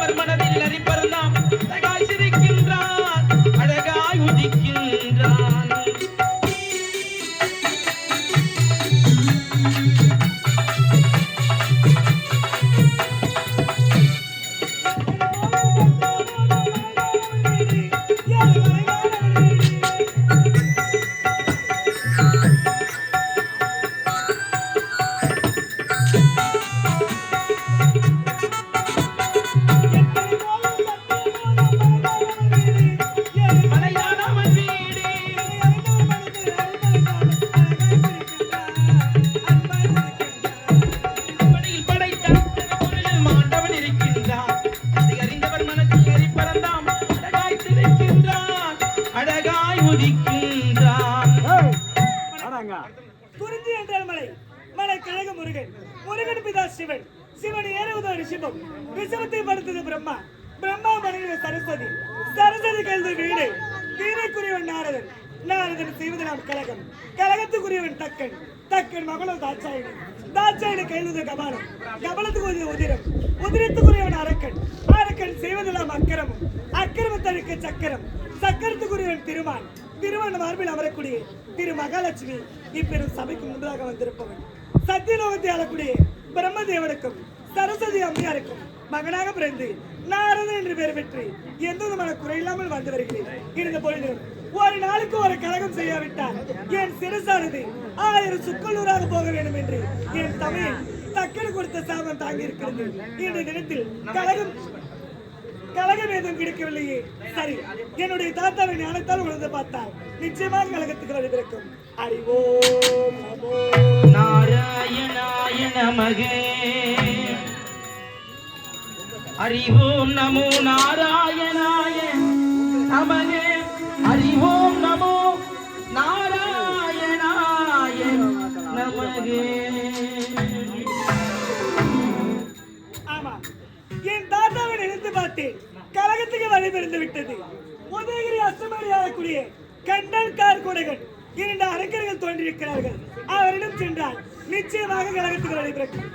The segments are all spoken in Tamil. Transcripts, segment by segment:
அறிந்தவர் மனதில் அறிப்பறந்தாம் அழகாய் சிரிக்கின்றான் அழகாய் உதிக்கின்றான். குறிஞ்சி என்றால் மலை, மலை கழக முருகன், முருகன் பிதா சிவன், சிவன் ஏறுவதோ ரிஷபம், ரிஷபத்தை படுத்தது பிரம்மா, பிரம்மா மனைவி சரஸ்வதி, சரஸ்வதி கல்வி வீடு, வீணைக்குரியவன் நாரதன், நாரதன் செய்வது நாம் கழகம், கழகத்துக்குரியவன் தக்கன், தக்கன் மகளோ தாட்சாயணி, தாட்சாயணி கைது கபாலம், கபாலத்துக்கு உதிரம், உதிரத்துக்குரியவன் அரக்கன், அரக்கன் செய்வதெல்லாம் அக்கிரமம், அக்கிரமத்தழுக்க சக்கரம், சக்கரத்துக்குரியவன் திருமான், திருமண மார்பில் அமரக்கூடிய திரு மகாலட்சுமி இப்பெரும் சபைக்கு முன்பதாக வந்திருப்பவன், சத்தியலோகத்தை ஆளக்கூடிய பிரம்மதேவனுக்கும் சரஸ்வதி அம்மையாருக்கும் மகனாக பிறந்து நாரதன் என்று பெயர் பெற்று எந்த விதமான குறையில்லாமல் வந்து வருகிறேன். இருந்த பொழுதிலும் ஒரு நாளுக்கு ஒரு கழகம் செய்யாவிட்டால் என் சிறுசானது 1000 சுக்கலூராக போக வேண்டும் என்று என் தமிழ் தக்கன் கொடுத்த சாபம் தாங்கி இருக்கிறது. இன்றைய தினத்தில் கழகம் ஏதும் கிடைக்கவில்லையே. சரி, என்னுடைய தாத்தாவை ஞானத்தால் உணர்ந்து பார்த்தால் நிச்சயமாக கழகத்துக்கு வழிபிறக்கும். அறிவோம் நாராயணாய நமகே, அறிவோம் நமோ நாராயணாய நமகே, அறிவோம் நமோ நாராயணாய நமகே. ஆமா, என் தாத்தாவை நினைத்து பார்த்தேன், கழகத்துக்கு வழிபிறந்து விட்டது. உதயகிரி அஸ்தமரியாகக்கூடிய கண்டல் கார்கோடகன் 2 அரக்கர்கள் தோன்றியிருக்கிறார்கள். அவரிடம் சென்றால் நிச்சயமாக கழகத்துக்கு வழிபிறக்கும்.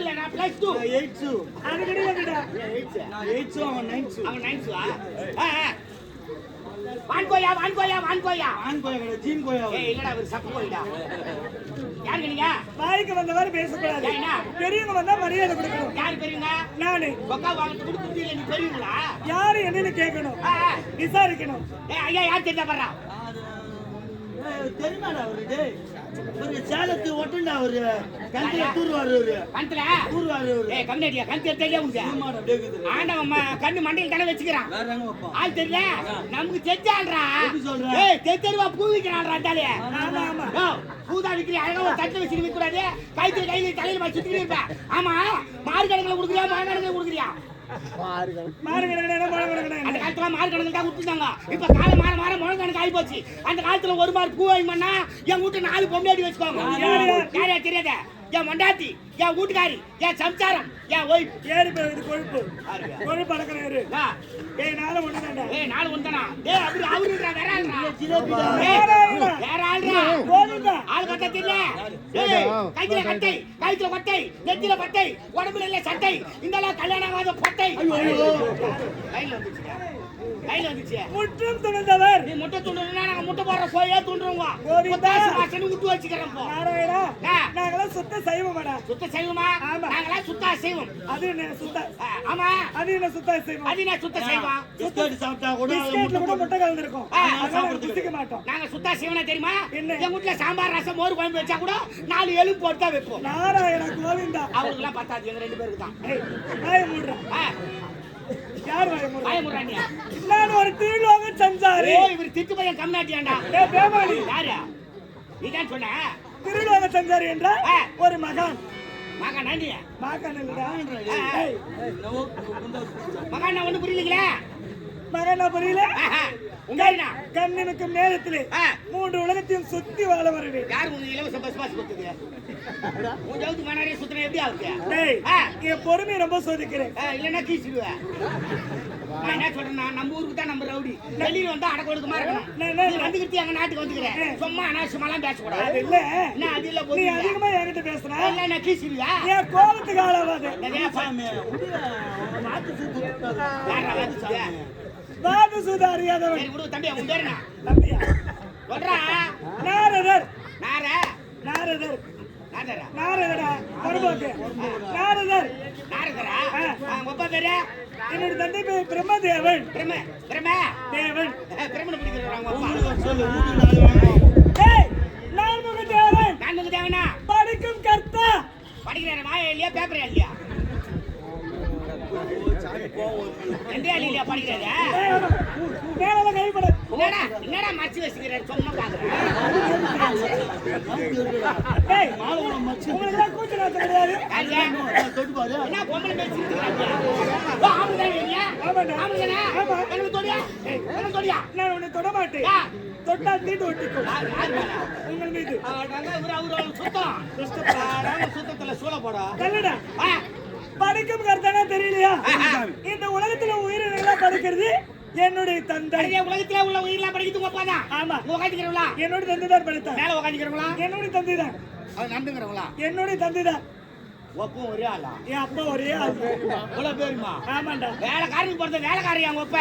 இல்ல நான் +2 8 அது கிடையாதுடா. 8 அவன் 9 அவன் 9 வான்கோயா வான்கோயா வான்கோயா ஆன் கோயா கடை ஜீன் கோயா ஏய் இல்லடா ஒரு சப்பு கோயிடா யாருங்க நீங்க வாய்க்கு வந்தவாறு பேசக்கூடாது. ஏன்னா? பெரியவங்க வந்தா மரியாதை கொடுக்கணும். யார் பெரியவங்க நானு கொக்கா வாங்க கொடுத்து நீ பெரியவங்களா யாரு என்னன்னு கேட்கணும், விசாரிக்கணும். ஏய் ஐயா யார் தெரிஞ்சா பாறா தெரியுமாடா அவரு டேய் ஒரு சேலத்து ஒட்டுண்டா அவரு கண்டில தூர்வாரு அவரு கண்ணுல தூர்வாரு அவரு ஏய் கம்னேடியா கண்ணு தெரியல உங்க ஆமாடா டேக்குது ஆண்டவன் கண்ணு மண்டையில் தலை வச்சுக்கிறான் வேற எங்க வைப்பான் ஆள் தெரியல நமக்கு தெரிஞ்சால்றா எப்படி சொல்ற? ஏய் தெருவா பூ விக்கிறான்டா அந்தாலே ஆமா ஆமா பூதா விக்கிறீ அழகா ஒரு தட்டுல வச்சு விற்க கூடாது கையில தலையில வச்சு சுத்திட்டு இருப்ப ஆமா மாறு கணக்குல கொடுக்குறியா மாறு கணக்குல கொடுக்குறியா மாறுகிற அந்த காலத்துல மாறு கணக்குல தான் கொடுத்துட்டாங்க இப்ப காலம் மாற மாற முழு கணக்கு ஆகி போச்சு அந்த காலத்துல ஒரு மாறு பூ வாங்கினா என் வீட்டு 4 பொம்மையாடி வச்சுக்கோங்க யாரையா தெரியாத என் மண்டாத்தி என் வீட்டுக்காரி என் சம்சாரம் என் ஒய்ஃப் ஏறி போகுது கொழுப்பு கொழுப்பு அடக்கிறாரு. ஏய் நானும் ஒண்ணுதான்டா. ஏய் 4 ஒன்றானா டேய் அவருன்றா வேற ஆள்றா ஜிலேபிடா வேற ஆள்றா கோவிந்தா ஆள் கட்ட தெரியல ஏய் கையில கட்டை கையில கொட்டை நெத்தில பட்டை உடம்புல இல்ல சட்டை இந்தெல்லாம் கல்யாணமாத பொட்டை கையில வந்துச்சு முற்றும் துணிந்தவர் நீ முட்டை துண்டுனா நாங்க முட்டை போடுற கோயே துண்டுறோம் கோவிந்தா. வாசனை விட்டு வச்சுக்கிறோம் போ நாராயணா ஆ. நாங்களாம் சுத்த சைவமாடா. சுத்த செய்வோமா ஆமா. நாங்களா சுத்தா செய்வோம் அது என்ன சுத்த ஆமா அது என்ன சுத்த சைவம்? அது நான் சுத்த செய்வோம் பிஸ்கட் சாப்பிட்டா கூட பிஸ்கெட்ல கூட முட்டை கலந்துருக்கும். ஆ, அதனால குடிக்க மாட்டோம். நாங்க சுத்தா செய்வனா தெரியுமா என்ன? எங்க வீட்ல சாம்பார் ரசம் மோர் குழம்பு வச்சா கூட 4 எலும்பு போட்டு தான் வைப்போம் நாராயணா கோவிந்தா. அவங்களுக்கு எல்லாம் பத்தாது எங்க 2 பேருக்கு தான் ஏய் வாய மூடுறா. யார் வாய மூடுறா? வாய முறானியா நான் ஒரு தீலோக சஞ்சாரி. ஏய் இவர் திட்டு பையன் கம்னாட்டியாண்டா ஏய் பேமாளி யாரு நீதான் சொன்ன திருலோக சஞ்சாரி என்றால் ஆ. ஒரு மகான். மகன் நன்றி மகான் இல்லடா. ஏய் மகன் ஒண்ணு புரியலீங்களே மகானா புரியல? உங்க என்ன கண்ணினுக்கும் நேரத்திலே 3 உலகத்தையும் சுத்தி வாழ வருவேன். யார் உங்க இலவச பஸ் பாஸ் கொடுத்தது உங்க ஜவுத்து மணாரே சுத்தன எப்படி ஆகுது டேய் என் பொறுமையை ரொம்ப சோதிக்கிறேன். இல்லன்னா கீச்சிடுவேன் நான் என்ன சொல்றேன்னா நம்ம ஊருக்கு தான் நம்ம ரவுடி வெளியில வந்தா அடக்க ஒடுக்கமா இருக்கணும் நீ வந்துகிட்டு எங்க நாட்டுக்கு வந்துக்கிறேன் சும்மா அனாவசியமாலாம் பேசக்கூடாது அது இல்ல என்ன அது இல்ல நீ போது அதிகமா என்கிட்ட பேசுற. இல்ல நான் கீச்சிடுவா என் கோபத்துக்கு ஆளாவாது. வாது சூத அறியாதவன். சரி விடு தம்பி உன் பேர் என்ன தம்பியா சொல்றா நாரதர் நார நாரதர் நாரதரா நாரதரா பொறுப்பாக்கு நாரதர். நாரதரா உங்க அப்பா பேரு என்னோட தந்தை பேர் பிரம்மதேவன். பிரம்ம பிரம்ம தேவன். பிரம்மனை பிடிக்கிறாங்க உங்க அப்பா சொல்லு வீட்டுக்கு ஏய் நான்முக தேவன் நான் வந்து தேவனா படிக்கும் கர்த்தா. படிக்கிறேன் வாயா இல்லையா பேப்பரா இல்லையா எந்த இல்லையா படிக்கிறாரு மேல கைப்பட என்னடா என்னடா மச்சி வச்சுக்கிறாரு சும்மா பாக்குறேன் ஏய் உங்களுக்கு தான் கூச்ச நாத்தம் கிடையாது. தொட்டு பாரு என்ன பொம்பளை பேசிக்கிறாங்க ஆம்பளை இல்லையா ஆம்பளை ஆமா. எனக்கு தொடியா எனக்கு தொடியா நான் உன்னை தொட மாட்டேன். தொட்டா தீட்டு ஒட்டிக்கும் உங்கள் மீது. சுத்தத்துல சூழ போட நல்லடா படிக்கும் கர்த்தனா தெரியலையா? இந்த உலகத்துல உயிரினங்களா படிக்கிறது என்னுடைய தந்தை. உலகத்துல உள்ள உயிரெல்லாம் படிக்கிறது உங்க அப்பா தான் ஆமா உட்காந்துக்கிறவங்களா என்னோட தந்தை தான் படித்தான். மேல உட்காந்துக்கிறவங்களா என்னுடைய தந்தை தான் அது நடந்துக்கிறவங்களா என்னுடைய தந்தை தான். ஒப்பும் ஒரே ஆளா என் அப்பா ஒரே ஆள். இவ்வளவு பேருமா ஆமாண்டா வேலைக்காரனுக்கு போறது வேலைக்காரி அவங்க ஒப்ப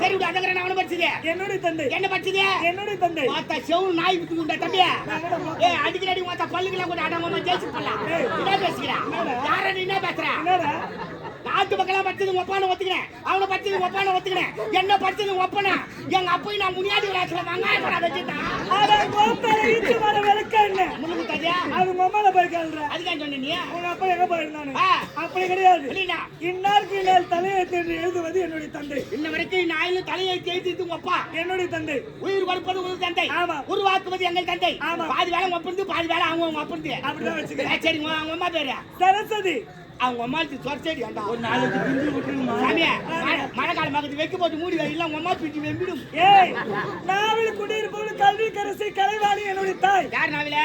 சரி விட்டு அந்த அவனை படிச்சது என்னுடைய தந்தை என்ன படிச்சது என்னுடைய தந்தை. பார்த்தா செவு நாய் விட்டுக்குண்டா தம்பி ஏய் அடிக்கடி அடி பார்த்தா பல்லுக்கெல்லாம் கூட அடங்காம ஜெயிச்சு பண்ணலாம் என்ன பேசுகிறா யார நீ என்ன பேசுற என்னடா நாட்டு மக்களா படிச்சது ஒப்பான ஒத்துக்கிறேன் அவனை படிச்சது ஒப்பான ஒத்துக்கிறேன் என்ன படிச்சது ஒப்பன எங்க அப்பையும் நான் முனியாடி விளையாட்டுல வெங்காயம் வச்சுட்டான் அட கோத்தால ஈச்சு வர விளக்க என்ன முன்னுக்கு தரியா அது மம்மால போய் கேளுற. அதுக்காக சொன்ன நீ உங்க அப்பா எங்க போயிருந்தானு? ஆ. அப்படி கிடையாது. இல்லையா இன்னாருக்கு இன்னால் தலையெழுத்து என்று எழுதுவது என்னுடைய தந்தை. இன்ன வரைக்கும் நாயில தலையை தேய்த்து உங்க அப்பா என்னுடைய தந்தை. உயிர் கொடுப்பது உங்க தந்தை ஆமா. உருவாக்குவது எங்கள் தந்தை ஆமா. பாதி வேலை ஒப்பந்து பாதி வேலை அவங்க ஒப்பந்து அப்படிதான் வச்சுக்கிறேன். சரி அவங்க அம்மா பேரு சரஸ்வதி. அவங்க அம்மாளுக்கு சொற்செடி அந்த ஒரு 4 பிஞ்சு விட்டுருமா சாமியா மழை காலம் பக்கத்து வைக்க போட்டு மூடி வை இல்ல உங்க அம்மா பிடிச்சி வெம்பிடும் ஏய் நாவில் குடியிருப்பவள் கல்வி கரசி கலைவாணி என்னுடைய தாய். யார் நாவில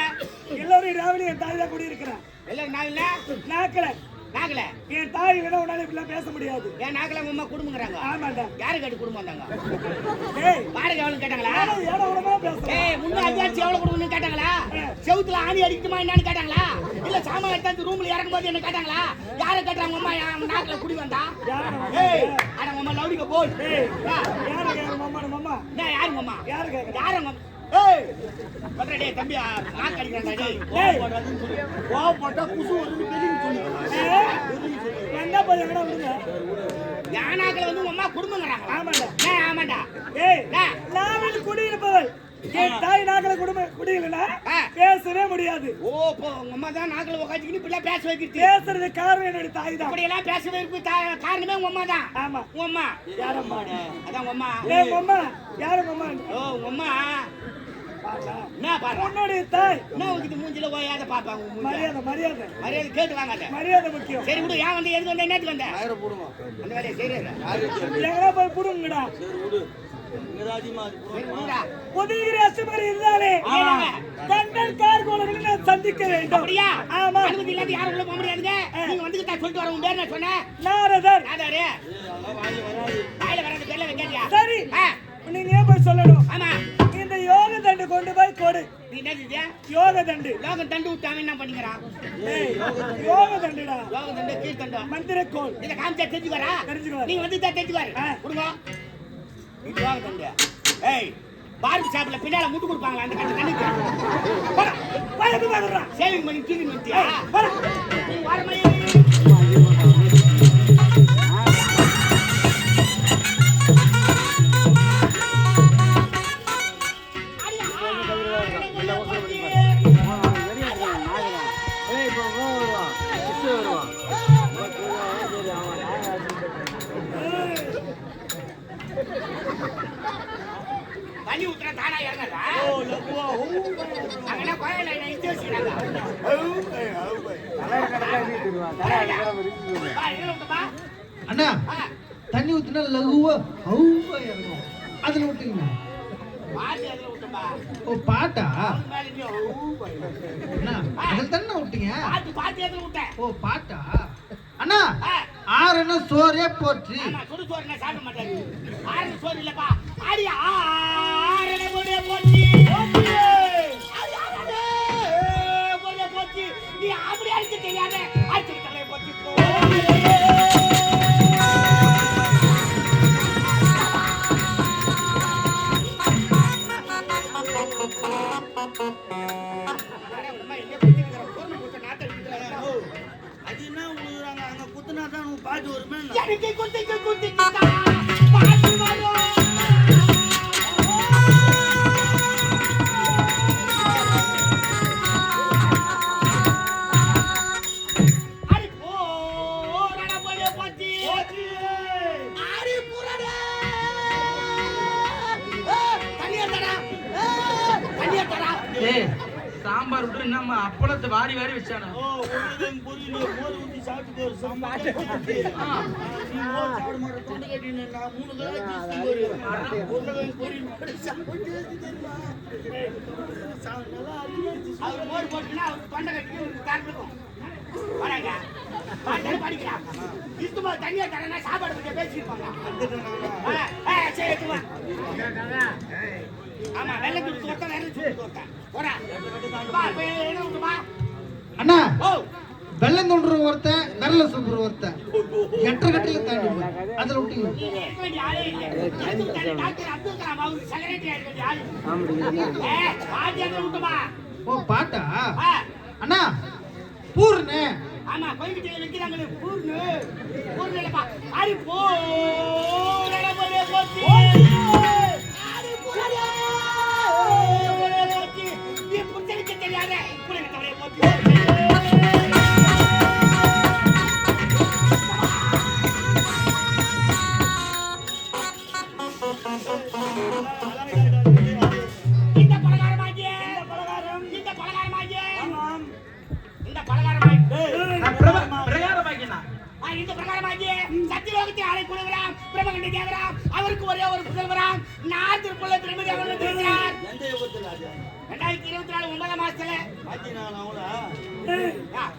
எல்லோரும் ராவில என் தாய் தான் குடியிருக்கிறான். எல்லாரும் நாவில நாக்கல நாக்கல என் தாய் இல்லைன்னா உன்னால இப்படிலாம் பேச முடியாது. ஏன் நாக்கல உங்க அம்மா குடும்பங்கிறாங்க. ஆமாண்டா. யாரு கேட்டு குடும்பம் வந்தாங்க? டேய் பாருங்க எவ்வளவு கேட்டாங்களா? ஏடா உடமா பேசுற. ஏய் முன்ன அட்வான்ஸ் எவ்வளவு கொடுக்கணும்னு கேட்டாங்களா? செவுத்துல ஆணி அடிக்குமா என்னன்னு கேட்டாங்களா? இல்ல சாமான் எடுத்து ரூம்ல இறக்கும்போது என்ன கேட்டாங்களா? யாரை கேட்டாங்க அம்மா நாக்கல குடி வந்தா? ஏய் அட அம்மா லவுடிக்கு போல். டேய் யார கேக்குற மாமா? நான் யாரு அம்மா? யார கேக்குற? யாரு அம்மா? ஏய் பண்ற டேய் தம்பி நாக்கு அடிக்கறடா டேய். டேய் போடாதன்னு சொல்லு. போடா குசு வந்து பெரியன்னு சொல்லு. என்ன பண்ணறடா விடுங்க. யானாக்கள் வந்து அம்மா குடும்பங்கறாங்க. ஆமாடா. ஆமாடா. ஏய் நான் வந்து குடியிருப்பவள். என் தாய் நாக்கல குடியிலனா பேசவே முடியாது. ஓ போ உங்க அம்மா தான் நாக்கல உட்கார்ந்திட்டு இப்படி பேச வைக்கிறது. பேசுறது காரணம் என்னோட தாய் தான். இப்படி எல்லாம் பேசவே இருக்கு காரணமே உங்க அம்மா தான். ஆமா. உங்க அம்மா யாரம்மா? அதான் உங்க அம்மா. ஏய் அம்மா யாரு அம்மா? ஓ உங்க அம்மா பாப்பா என்ன பாரு உன்னுடைய தாய் என்ன உனக்கு மூஞ்சில ஓயாத பாப்பாங்க உங்க மூஞ்சி. மரியாதை மரியாதை கேட்டு வாங்காத. மரியாதை முக்கியம். சரி விடு ஏன் வந்து எதுக்கு வந்த என்னத்துக்கு வந்த? ஆயிரம் போடுமா அந்த வேலையை செய்யறேன். எங்கடா போய் புடுங்கடா. சரி விடு இங்கதாதிமா அது சரி விடுடா. உதயகிரி அசுமரி இருந்தாலே கண்ணன் கார்கோலங்களை நான் சந்திக்க வேண்டும். அப்படியா? ஆமா. அனுமதி இல்லாத யாரும் உள்ள போக முடியாதுங்க. நீங்க வந்துட்டு தான் சொல்லிட்டு வர உங்க பேர் என்ன சொன்னேன்? நாரதர். நாதாரு வாயில வராது பேர்ல வைக்காதியா? சரி ஆ நீங்க ஏன் போய் சொல்லணும்? ஆமா இந்த யோக தண்டு கொண்டு போய் கொடு. நீ என்ன செஞ்ச? யோக தண்டு. லோகம் தண்டு விட்டாம என்ன பண்ணிக்கிறான்? யோக தண்டுடா. யோக தண்டு கீழ் தண்டு மந்திரக்கோள். இத காமிச்சா தெரிஞ்சுக்காரா? தெரிஞ்சுக்குவார். நீங்க வந்து தான் தெரிஞ்சுக்காரு. கொடுங்க. இது யோக தண்டு. ஏய் பார்பி ஷாப்ல பின்னால முட்டு கொடுப்பாங்களா அந்த கட்ட தண்ணிக்கு? போடா. போய் பாருடா. சேவிங் பண்ணி தூக்கி வந்துட்டியா? போடா. நீ வர மாதிரி தண்ணி ஊத்துறா தானா இறங்கடா. அங்கனா கோயில்ல என்ன இழுத்து வச்சிருக்காங்க. அண்ணா தண்ணி ஊத்துனா லகுவா ஹவுவா இறங்கும். அதுல விட்டீங்க. பாட்டி அதுல விட்டுப்பா. ஓ பாட்டா? அவன் மேல நீ அண்ணா அதுல தானே விட்டீங்க. பாட்டி அதுல விட்டேன். ஓ பாட்டா? அண்ணா ஆறுன சோறே போச்சு. ஆமா சுடு சோறு நான் சாப்பிட மாட்டேன். ஆறு சோறு இல்லப்பா. ஆடியா ஆறன போடே போச்சு. போடே போச்சு. நீ அப்படி அடிச்சு தெரியாத அடிச்சு தலைய போச்சு போ. அது என்ன உழுகுறாங்க அங்க குத்துனா தான் உன் பாட்டு வருமே. எனக்கு குத்திக்கிட்டா பாட்டு வரும். அடி போறட போலே போச்சு. அடி புறடா. தண்ணிய தரா. தண்ணிய தரா. ஏய் சாம்பார் விட்டு நம்ம அப்பளத்தை வாரி வாரி வச்சானே. ஓ உருளைக்கிழங்கு பொரியல் மோர் ஊத்தி சாப்பிட்டு ஒரு சாம்பார். நீ மோர் சாப்பிட மாட்டே தொண்டை கட்டின நான் 3 தடவை உருளைக்கிழங்கு பொரியல் போட்டு சாப்பிட்டு நல்லா அருமையா அவர் மோர் போட்டுனா அவர் தொண்டை கட்டி காட்டுக்கும். வராங்க. பாட்டு படிக்கலாம். இதுமா தண்ணிய தரனா சாப்பாடு பத்தி பேசிருப்பாங்க. சரி எடுத்துமா. ஆமா வெள்ளை துணி தோட்ட வேற சுட்டு தோட்ட. போடா. பா என்ன உண்டுமா? அண்ணா ஓ வெள்ளம் தோன்ற ஒருத்தன் விரல சுப்புற ஒருத்தன் எட்டரை கட்டில தாண்டி போய் அதுல விட்டீங்க. நீ இருக்க வேண்டிய ஆளே இல்லை. எதுக்கு தண்ணி டாக்டர் அப்துல் கலாம் அவருக்கு செக்ரட்டரி இருக்க வேண்டிய ஆளு. பாட்டி என்ன உண்டுமா? ஓ பாட்டா? அண்ணா பூர்ணே. ஆமா கோயில்கிட்ட வைக்கிறாங்களே பூர்ணு. பூர்ணு இல்லப்பா. அடி போறட போலே போச்சு. அடி போறட போலே போச்சு. நீ புடிச்சதுக்கு தெரியாத புடிச்ச போலே போச்சு. இந்த பலகாரமாகிய இந்த பலகாரமாகிய இந்த பலகாரமாகிய பிரகாரமாக்கினா இந்த பிரகாரமாகி சத்தியலோகத்தில் ஆலை குழுவராம் பிரம்மகண்ட தேவராம் அவருக்கு ஒரே ஒரு புதல்வராம் நாத்திற்குள்ள திருமதி அவர்கள் இருக்கிறார். எந்த யுகத்தில் ராஜா? 2024 9ஆம் மாசத்துல ஆச்சி நான் அவளா?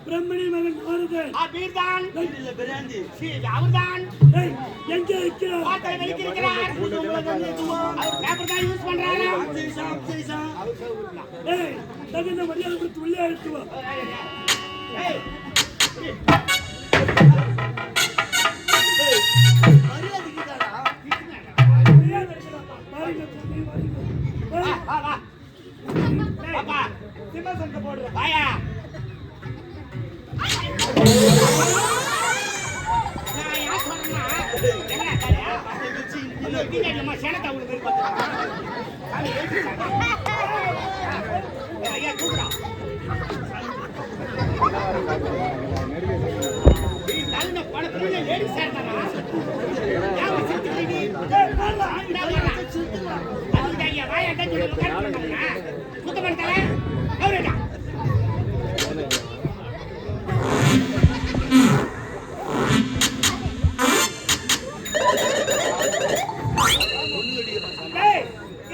பிரம்மணி மகன் நாரதன் பீர்தான் இல்ல பிராந்தி. அவர்தான் எங்க இருக்கிறார்? பாத்திரம் வெளிக்கிறார். அவர் பேப்பர் தான் யூஸ் பண்றாரு. தகுந்த மரியாதை கொடுத்து உள்ளே அழைத்து வா. மரியாதை கிட்டாடா? மரியாதை இருக்கிறாப்பா. பாருங்க தம்பி, வாருங்க. வா வா பாப்பா சிம்மசங்க போடுற. வாயா. நான் யார் சொல்றேன்னா என்ன காரியா? இந்த வீட்லமா சேனத்தை உங்களுக்கு விருப்பம். சாமி ஏசிட்டாங்க. ஐயா கூப்பிடா. நீ நல்ல பணத்துல லேடி சேர்ந்தானா? யாவை சிரிக்கிறீங்க? நல்லா ஆண்டா வரா. அதுதான் ஐயா வாயா டச்சு உட்கார்ந்துட்டா. சுத்தம் பண்ணல. அவரேடா.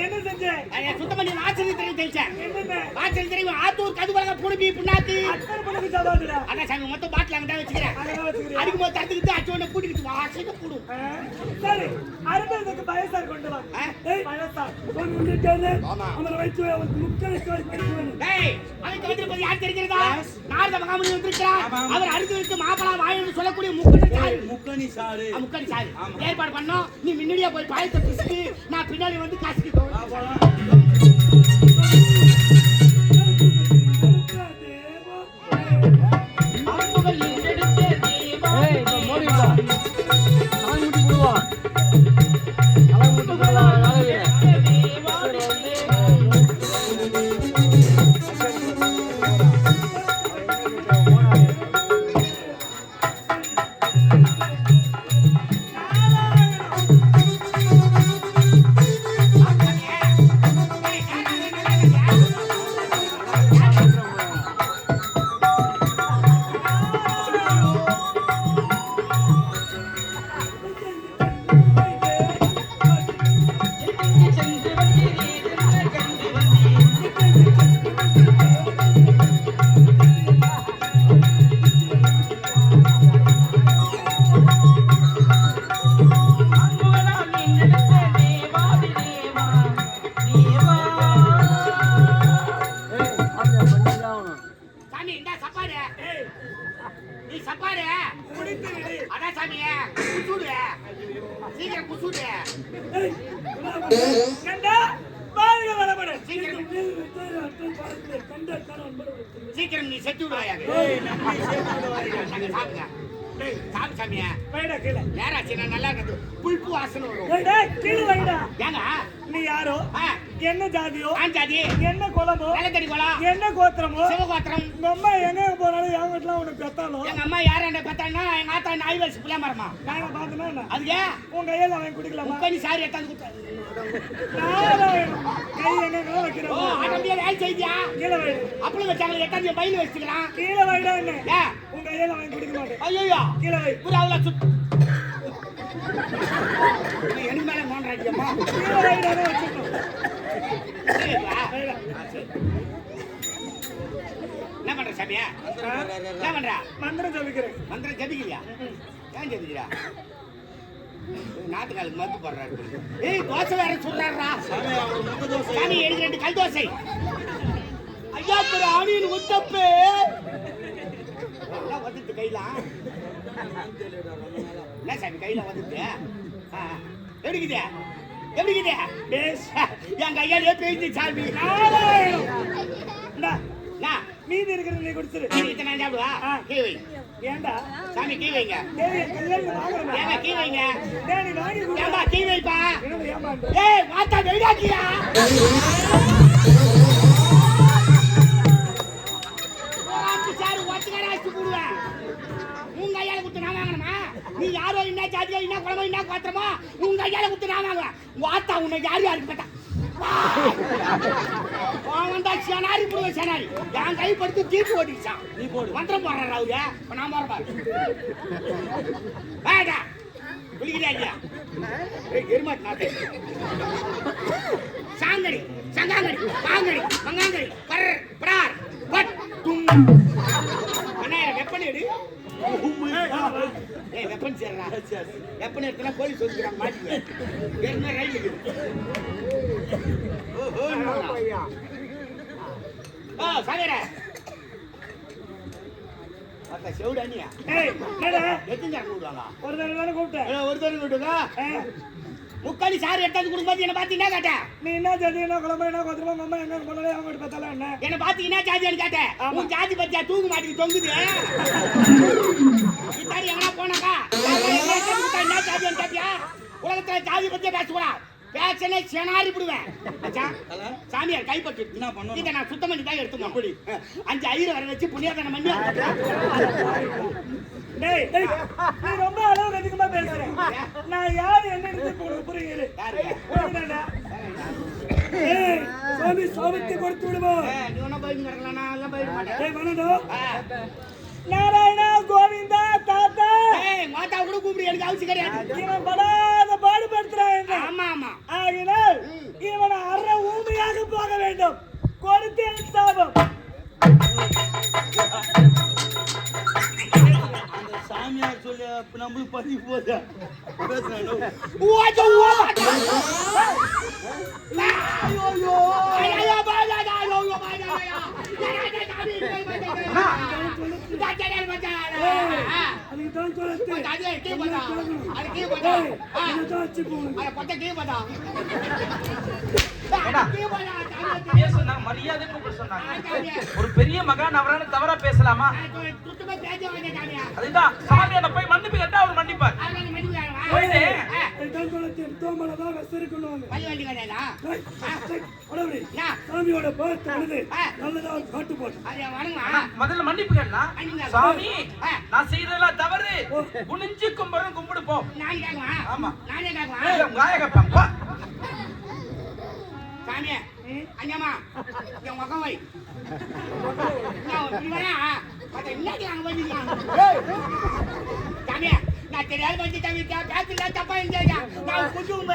என்ன செஞ்ச? ஐயா சுத்தம் பண்ணி ஆச்சரிய தெரிஞ்சேன். என்னென்ன? ஆச்சரிய தெரியும். ஆத்தூர் கதுவலக புடுபி புண்ணாத்தி. அத்தனை பொண்ணுக்கு சவாலுடா. அதான் சாமி மொத்தம் பாட்டில் அங்கே தான் வச்சுக்கிறேன். அழகா வச்சுக்கிறியா? அடிக்கும்போது தடுத்துக்கிட்டு அச்சு ஒன்று கூட்டிக்கிட்டு வா சீக்கிரம் கூடும். சரி, அருந்ததுக்கு பயசார் கொண்டு வா. ஆ? பயசார் கொண்டு வந்துட்டாரு. ஆமா. அவரை வைத்து அவருக்கு முக்கிய கோயில் வைத்து டேய் அதுக்கு வந்திருப்பது யார் தெரிகிறதா? நாரத மகாமுனி வந்திருக்கிறார். அவர் அருந்ததுக்கு மாப்பளா வாயின்னு சொல்லக்கூடிய முக்கணி சாரு. முக்கடி சாரி ஏற்பாடு பண்ணோம். நீ முன்னாடியே போய் பாயத்தை பிடிச்சிட்டு நான் பின்னாடி வந்து காசிக்கிட்டோம். சாமி இந்த சப்பாடு நீ சப்பாடு அதான் சாமிய குசுடு சீக்கிரம் குசுடு கண்டா பாருங்க வளபடு. சீக்கிரம் சீக்கிரம் நீ செத்து விடுவாயா? சாப்பிடுங்க சாமி சாமியா வைடா கீழே. நேராச்சு நான் நல்லா இருக்குது. புல்பு வாசனை வரும். டேய் கீழே வைடா. ஏங்க நீ யாரோ? என்ன ஜாதியோ? ஆஞ்சாதி என்ன குலமோ? நிலத்தடி குளம் என்ன கோத்திரமோ? சிவகோத்திரம். உங்க அம்மா எங்க போனாலும் என் வீட்டுல உனக்கு பெத்தாலும் எங்க அம்மா யாராண்ட பெத்தாங்கன்னா எங்க ஆத்தா நாய் வயசு புள்ள மரமா நாங்க பாத்தோம்னா என்ன? அதுக்கு உங்க கையில அவன் குடிக்கலாமா? முக்கணி சாரி எடுத்தாந்து கொடுத்தாரு. நாராயணம். கை எங்க ஓ வைக்கிறோம்? ஆட்டோமேட்டிக்கா வேலை செய்தியா? கீழே வை. அப்பளம் வச்சாங்க எட்டாந்து பையில வச்சுக்கலாம். கீழே வைடா என்ன? ஏ உங்க கையில அவன் குடிக்க மாட்டேன். ஐயோ கீழே வை. புறாவுல சுத்து எனக்கு மேல நோண்டாடியம்மா. கீழே வைடா வச்சுக்கணும். என்ன பண்ற சாமியா? என்ன பண்ற? மந்திரம் ஜபிக்கிறேன். மந்திரம் ஜபிக்கலையா? ஏன் ஜபிக்கிறா? நாட்டுக்காலுக்கு மருந்து போடுறாரு. ஏய் தோசை வேற சொல்றாரா? சாமி எனக்கு 2 கல் தோசை. ஐயா பெரிய ஆணியின் உத்தப்பு வந்துட்டு கையில என்ன சாமி கையில வந்துட்டு எப்படிக்குது எப்படிக்குது? பேஸ். என் கையாலே பேசி சாமி. இந்தா, மீதி இருக்கிறது நீ குடிச்சிரு. இத்தனை சாப்பிடுவா கீ வை. ஏண்டா சாமி கீ வைங்க. டேய் கல்யாணம் வாங்குறேன். ஏங்க கீ வைங்க. டேய் நீ வாங்கி குடி. ஏமா கீ வைப்பா. என்னது ஏமாந்து? ஏய் மாத்தா வெயிடாக்கியா? போராட்டு சாரு ஒத்துக்கார ஆச்சு போடுவேன். உங்க கையால குத்து நான் வாங்கணுமா? நீ யாரோ என்ன ஜாதியோ என்ன குளமோ என்ன கோத்திரமோ உங்க கையால குத்து நான் வாங்குவேன். வாத்தா உன்னை யாரு யாருக்கு பார்த்தா அவன் தான் சேனாரி புடுவேன் சேனாரி என் கை படுத்து தீட்டு ஓட்டிச்சான் நீ போடு மந்திரம் போடுறாரு அவரு இப்ப நான் போறேன் வேடா குளிக்கிறா இல்லையா எருமாட்டு நாட்டை சாங்கடி சங்காங்கடி பாங்கடி மங்காங்கடி பர் பரார் பட் தும் அண்ணா வெப்பன் எடு ஏய் வெப்பன் சேர்றா வெப்பன் எடுத்தா போலீஸ் சொல்லிக்கிறாங்க மாட்டிக்குவேன் ஏற்கனவே ரயில் இருக்குது சாகர அக்கா செவுடானியா ஏய் என்னடா எத்தனை ஜான் கூடுவாங்க ஒரு தடவை கூப்பிட்டேன் ஒரு தடவை கூட்டுங்க முக்காலி சார் எடுத்தாந்து கொடுக்கும்போது என்ன பார்த்து என்ன கேட்ட நீ என்ன ஜாதி என்ன குழம்பு என்ன கொத்துமா அம்மா எங்க பண்ணல அவங்க பார்த்தாலும் என்ன என்ன பார்த்து என்ன ஜாதியான்னு கேட்டேன் உன் ஜாதி பத்தியா தூக்கு மாட்டிக்கு தொங்குது இத்தாடி எங்கன்னா போனாக்கா என்ன ஜாதியான்னு கேட்டியா உலகத்துல ஜாதி பத்தியா பேசக்கூடாது பேச்சனே சேனாரி விடுவேன் சாமியார் கைப்பற்று என்ன பண்ணும் இதை நான் சுத்தம் பண்ணி தான் எடுத்துக்கணும் அப்படி 5 ஐயரை வர வச்சு புண்ணியதானம் பண்ணி டேய் நீ ரொம்ப அளவுக்கு அதிகமா பேசுற நான் யாரு என்னன்னு உங்களுக்கு புரியுது ஏய் சாமி சாமிக்கு கொடுத்து விடுவோம் நீ ஒன்னும் பயந்து கிடக்கலாம் நான் எல்லாம் பயப்பட மாட்டேன் ஏய் மனதோ நாராயணா கோவிந்தா தாத்தா ஏய் மாதா கூட கூப்பிடு எனக்கு அவசியம் கிடையாது இவன் படாத பாடுபடுத்துறான் ஆமா ஆமா ஆகினால் இவனை அற ஊமையாக போக வேண்டும் கொடுத்தேன் சாபம் அந்த சாமியார் சொல்லி நம்மளுக்கு பதிவு போதா பேசுறேன் ஓஜோ ஓஜோ ஐயோ ஐயோ பாடா ஐயோ பாடா அதுக்கு தான் சொல்லுது மரியாதை கூப்பிட சொன்னாங்க. ஒரு பெரிய மகான் அவரான தவறா பேசலாமா? அதுதான் சாமியார போய் மன்னிப்பு கேட்டா அவர் மன்னிப்பார். போயிட்டு சாமியோட பார்த்து நல்லதா காட்டு போட்டு முதல்ல மன்னிப்பு கேட்கலாம். சாமி நான் செய்யறதெல்லாம் தவறு, குனிஞ்சு கும்பிடும் கும்பிடு போ. ஆமா காயகப்பா சாமியா அண்ணாமா என் மகன் வை சாமியா நான் தெரியாத வந்து சாமி பேசுல தப்பா இருந்தா நான் குஜும்ப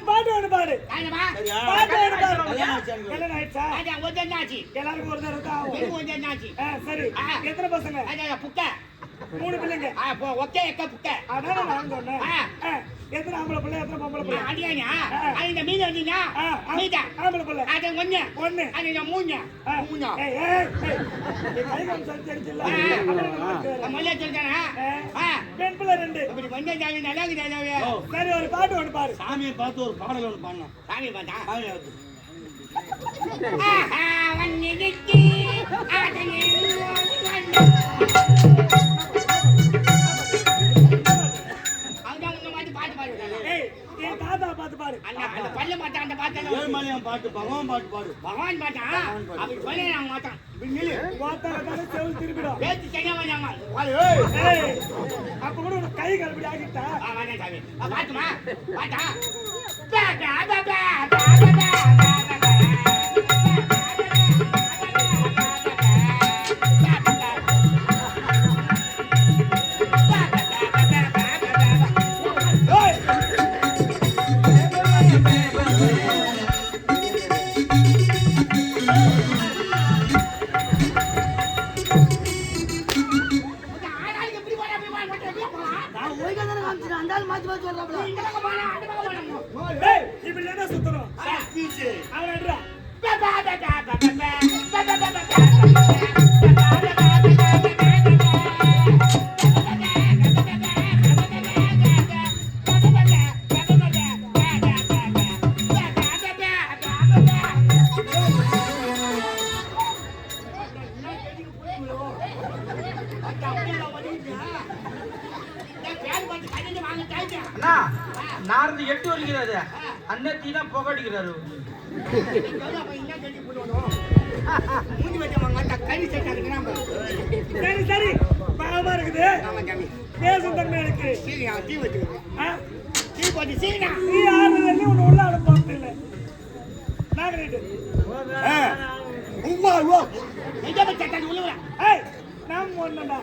பாட்டு ஒன்று பாடு எல்லாருக்கும் ஒரு தடவை சரி எத்தனை பசங்க புக்க 3 பிள்ளைங்க ஒக்கே எக்க புக்க அதான் நான் சொன்னேன் எத்தனை ஆம்பளை பிள்ளை எத்தனை பொம்பளை பிள்ளை அடியாங்க அந்த மீன் வந்தீங்கன்னா மீதா ஆம்பளை பிள்ளை அது ஒண்ணு அது மூஞ்ச பெண் பிள்ளை 2 இப்படி வந்த ஜாவி நல்லா இருக்குது சரி ஒரு பாட்டு ஒன்று பாரு சாமியை பார்த்து ஒரு பாடல் ஒன்று பாடணும். சாமி பார்த்தா ஏழுமலையான் பாட்டு பகவான் பாட்டு பாடு. பகவான் பாட்டா அப்படி சொல்லி நாங்க மாட்டோம் திரும்பிடும் பேச்சு செய்ய வேண்டாமா அப்ப கூட உனக்கு கை கலப்படி ஆகிட்டா பாட்டுமா பாட்டா இப்படி என்ன சுத்தணும் அவன் நான் 8 வரைக்கும் அன்னத்தி தான் புகடிக்கிறாரு. மூஞ்சி வச்ச மாட்டா கறி சட்டை இருக்குன்னா சரி சரி பாவமா இருக்குது. ஆமா ஜாமி பேசும் தன்மை இருக்கு. சரி டீ வச்சுக்கிறேன். டீ போட்டு சீனா நீ ஆறுதல் உன்னை உள்ள அனுப்ப இல்லை. நாகரீட்டு உமா ஓ எங்க சட்டை உள்ள ஏய் நாம் ஒண்ணுடா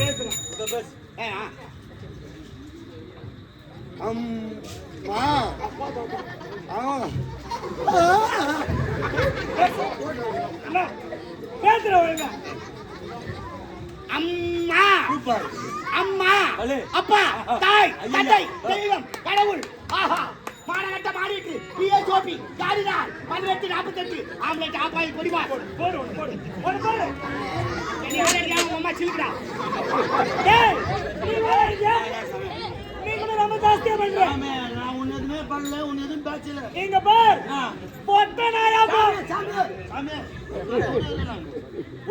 பேசுறேன். அம்மா அண்ணா பேசுற ஒழுங்க. அம்மா சூப்பர் அம்மா அப்பா தாய் தந்தை தெய்வம் கடவுள் ஆஹா மானகட்ட மாறிட்டு பிஎஸ்ஓபி காரினார் 1848 ஆம்பளைக்கு ஆப்பாயில் பொடிமா போடு போடு போடு போடு. என்ன வேலையா அம்மா சில்லுடா ஏய் நீ வேலையா? நீ கூட ரொம்ப ஜாஸ்தியா பண்ற. சாமி நான் உன்ன எதுவுமே பண்ணல உன்ன எதுவும் பேசல இங்க பார் பொட்ட நாயா பார். சாமி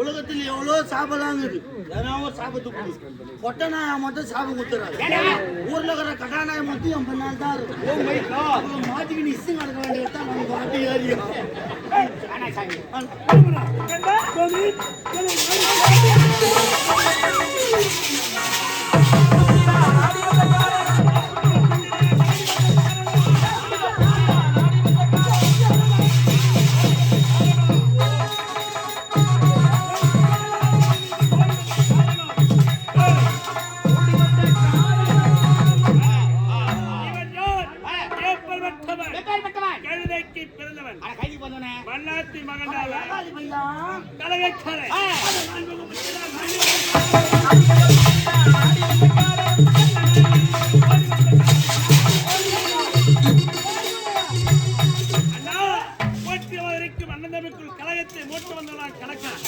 உலகத்தில் எவ்வளோ சாபலாங்குது ஏதாவது சாபத்து கொடு பொட்டை நாயா மட்டும் சாபம் கொடுத்துறாரு ஏடா ஊர்ல இருக்கிற கட்டாநாயை மட்டும் என் பின்னால் தான் இருக்கும் ஓ மை காட் மாட்டிக்கு நீ இசை நடக்க வேண்டியது நம்ம பாட்டி ஏரியா ஆனா சாமி கண்டா கோமி கழுதைக்கு பிறந்தவன் அட கைதி பண்ணனே மன்னாத்தி மகனால பையா கலகக்காரன். அண்ணா போற்றி வரைக்கும் அண்ணன் தம்பிக்குள் கலகத்தை மூட்டு வந்தவன் கலக்கான்.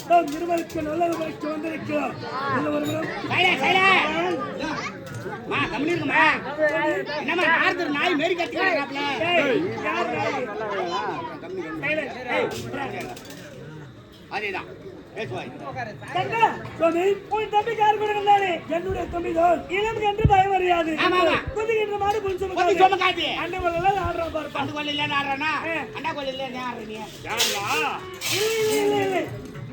நாம் இருவருக்கு நல்லது வைக்க வந்திருக்கிறோம். மா கம்பெனி இருக்குமா என்னமா கார்தர் நாய் மேரி கத்திக்கிறாப்ல அதேதான் பேசுவாய் உன் தம்பி கார் கூட என்னுடைய தம்பிதான் இளம் என்று பயம் அறியாது. குதிக்கின்ற மாடு புல் சுமக்காது அண்ணன் கொள்ள ஆடுறான் பாரு. அண்டு கொள்ள இல்ல ஆடுறானா அண்டா கொள்ள இல்ல ஆடுறீங்க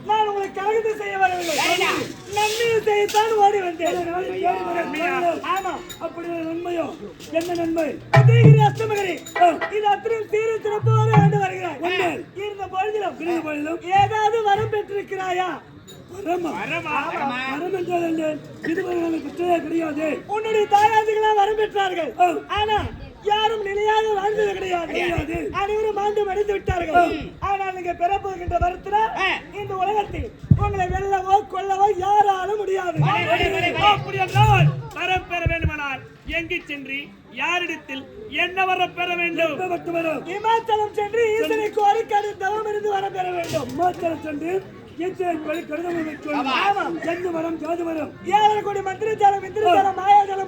நான் உங்களை கலகத்தை செய்ய வரவில்லை. நன்மை செய்யத்தான் ஓடி வந்தேன். ஆமா அப்படி ஒரு நன்மையோ என்ன நன்மை? அஷ்டமகரி இது அத்தனை சீர சிறப்பாக ஆண்டு வருகிறாய். இருந்த பொழுதிலும் ஏதாவது வரம் பெற்றிருக்கிறாயா? வரம் என்றால் என்ன? இதுவரை குற்றமே கிடையாது. உன்னுடைய தாயாதிகளா வரம் பெற்றார்கள். ஆனா யாரும் நிலையாக வாழ்ந்தது கிடையாது. அனைவரும் மாண்டு மடிந்து விட்டார்கள். ஆனால் நீங்க பெறப்போகின்ற வரத்துல இந்த உலகத்தில் உங்களை வெல்லவோ கொல்லவோ யாராலும் முடியாது. அப்படி என்றால் வரம் பெற வேண்டுமானால் எங்கு சென்று யாரிடத்தில் என்ன வரம் பெற வேண்டும்? இமாச்சலம் சென்று ஈசனை கோரி தவம் இருந்து வரம் பெற வேண்டும். இமாச்சலம் சென்று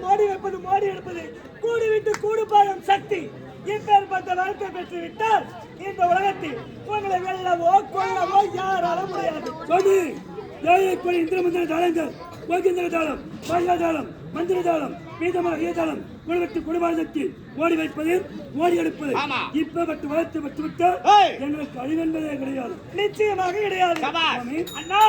மோடி வைப்பது மோடி எடுப்பது கூடி விட்டு கூடுபாயம் சக்தி இப்பேற்பட்ட வாழ்க்கை பெற்று விட்டால் இந்த உலகத்தில் உங்களை வெல்லவோ கொல்லவோ யாராலும் முடியாது. இந்திரமந்திர தாளங்கள் கோகேந்திர தாளம் பாயா தாளம் மந்திர தாளம் பீதமாக தாளம் குடும்பத்து குடும்பத்தில் ஓடி வைப்பது ஓடி எடுப்பது இப்ப வளர்த்து பெற்றுவிட்டால் எங்களுக்கு அழிவென்பதே கிடையாது. நிச்சயமாக கிடையாது. அண்ணா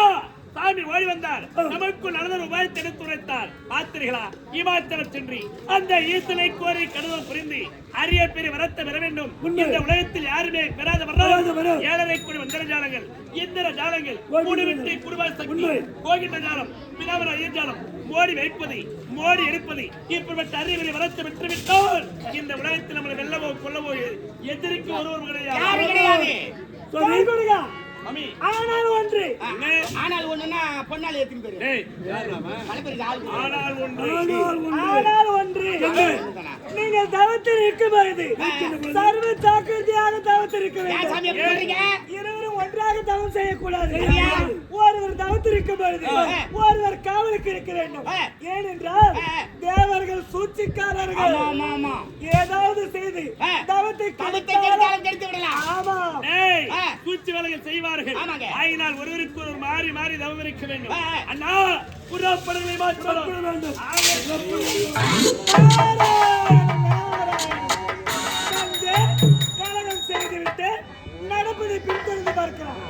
சாமி ஓடி வந்தார். நமக்கு நடந்த உபாயத்தை எடுத்துரைத்தார். பார்த்தீர்களா? இமாச்சலம் சென்று அந்த ஈசனை கோரி கடுதல் புரிந்து அரிய பெரிய வரத்தை பெற வேண்டும். இந்த உலகத்தில் யாருமே பெறாத வரம் 7 கோடி மந்திர ஜாலங்கள் இந்திர ஜாலங்கள் கூடுவிட்டு குடும்ப கோகின்ற ஜாலம் பிதாமர ஐயஜாலம் மோடி வைப்பது மோடி எடுப்பது இப்படிப்பட்ட அரிய பெரிய வரத்தை பெற்றுவிட்டால் இந்த உலகத்தில் நம்மளை வெல்லவோ கொல்லவோ எதிரிக்கு ஒருவர் கிடையாது. ஆனால் ஒன்று ஆனால் ஒண்ணுன்னா பொன்னால ஏத்தி பேரு ஆனால் ஒன்று நீங்கள் தவத்தில் இருக்கும் பொழுது சர்வ ஜாக்கிரதையாக தவத்தில் இருக்க வேண்டும். இருவரும் ஒன்றாக தவம் செய்யக்கூடாது. ஒருவர் தவத்தில் காத்திருக்கும் பொழுது ஒருவர் காவலுக்கு இருக்க வேண்டும். ஏனென்றால் தேவர்கள் சூழ்ச்சிக்காரர்கள். ஆமா ஆமா ஏதாவது செய்து தவத்தை கெடுத்து விடலாம். ஆமா, சூழ்ச்சி வேலைகள் செய்வார்கள். ஆமாங்க. ஆயினால் ஒருவருக்கு ஒரு மாறி மாறி தவம் இருக்க வேண்டும். அண்ணா புறப்படுகளை மாற்ற வேண்டும். கலகம் செய்துவிட்டு நடப்பதை பின்தொடர்ந்து பார்க்கலாம்.